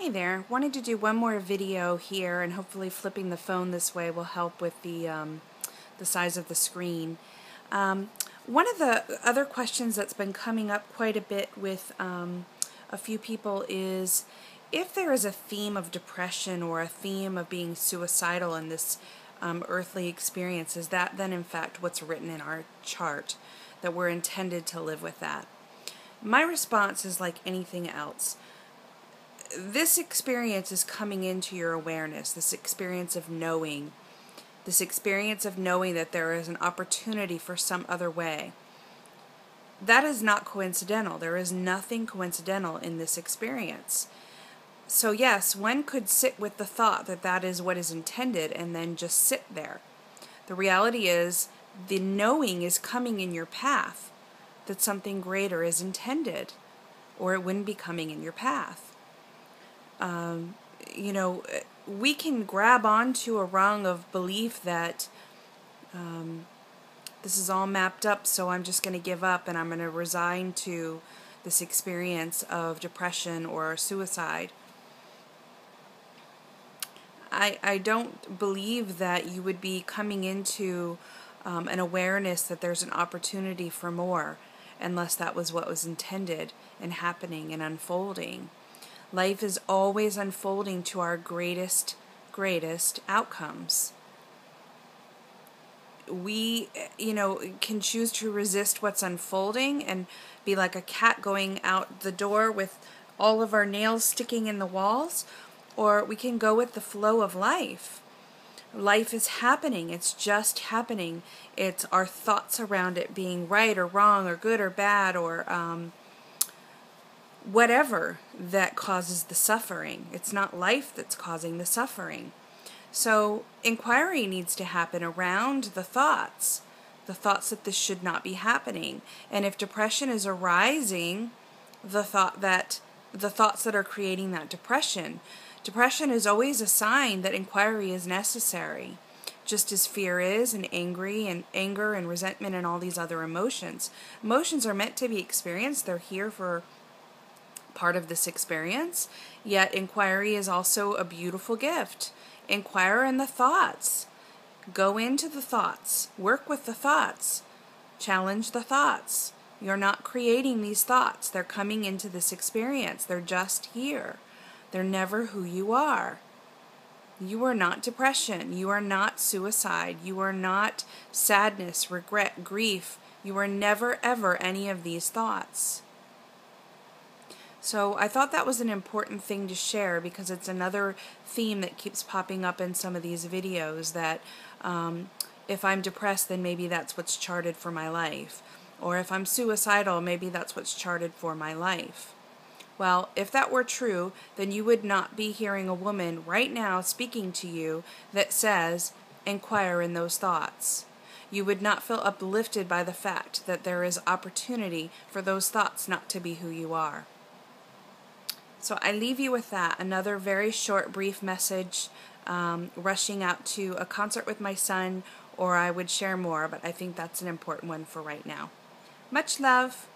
Hey there, wanted to do one more video here, and hopefully flipping the phone this way will help with the size of the screen. One of the other questions that's been coming up quite a bit with a few people is if there is a theme of depression or a theme of being suicidal in this earthly experience, is that then in fact what's written in our chart, that we're intended to live with that? My response is like anything else. This experience is coming into your awareness, this experience of knowing that there is an opportunity for some other way. That is not coincidental. There is nothing coincidental in this experience. So yes, one could sit with the thought that that is what is intended and then just sit there. The reality is the knowing is coming in your path that something greater is intended, or it wouldn't be coming in your path. We can grab onto a rung of belief that this is all mapped up, so I'm just going to give up and I'm going to resign to this experience of depression or suicide. I don't believe that you would be coming into an awareness that there's an opportunity for more unless that was what was intended and happening and unfolding. Life is always unfolding to our greatest outcomes. We, can choose to resist what's unfolding and be like a cat going out the door with all of our nails sticking in the walls, or we can go with the flow of life. Life is happening. It's just happening. It's our thoughts around it being right or wrong or good or bad or whatever that causes the suffering. It's not life that's causing the suffering. So inquiry needs to happen around the thoughts that this should not be happening. And if depression is arising, the thoughts that are creating that depression is always a sign that inquiry is necessary, just as fear is, and anger and resentment and all these other emotions. Emotions are meant to be experienced. They're here for part of this experience, yet inquiry is also a beautiful gift. Inquire in the thoughts. Go into the thoughts. Work with the thoughts. Challenge the thoughts. You're not creating these thoughts. They're coming into this experience. They're just here. They're never who you are. You are not depression. You are not suicide. You are not sadness, regret, grief. You are never, ever any of these thoughts. So I thought that was an important thing to share, because it's another theme that keeps popping up in some of these videos, that if I'm depressed, then maybe that's what's charted for my life. Or if I'm suicidal, maybe that's what's charted for my life. Well, if that were true, then you would not be hearing a woman right now speaking to you that says, inquire in those thoughts. You would not feel uplifted by the fact that there is opportunity for those thoughts not to be who you are. So I leave you with that, another very short, brief message, rushing out to a concert with my son, or I would share more, but I think that's an important one for right now. Much love.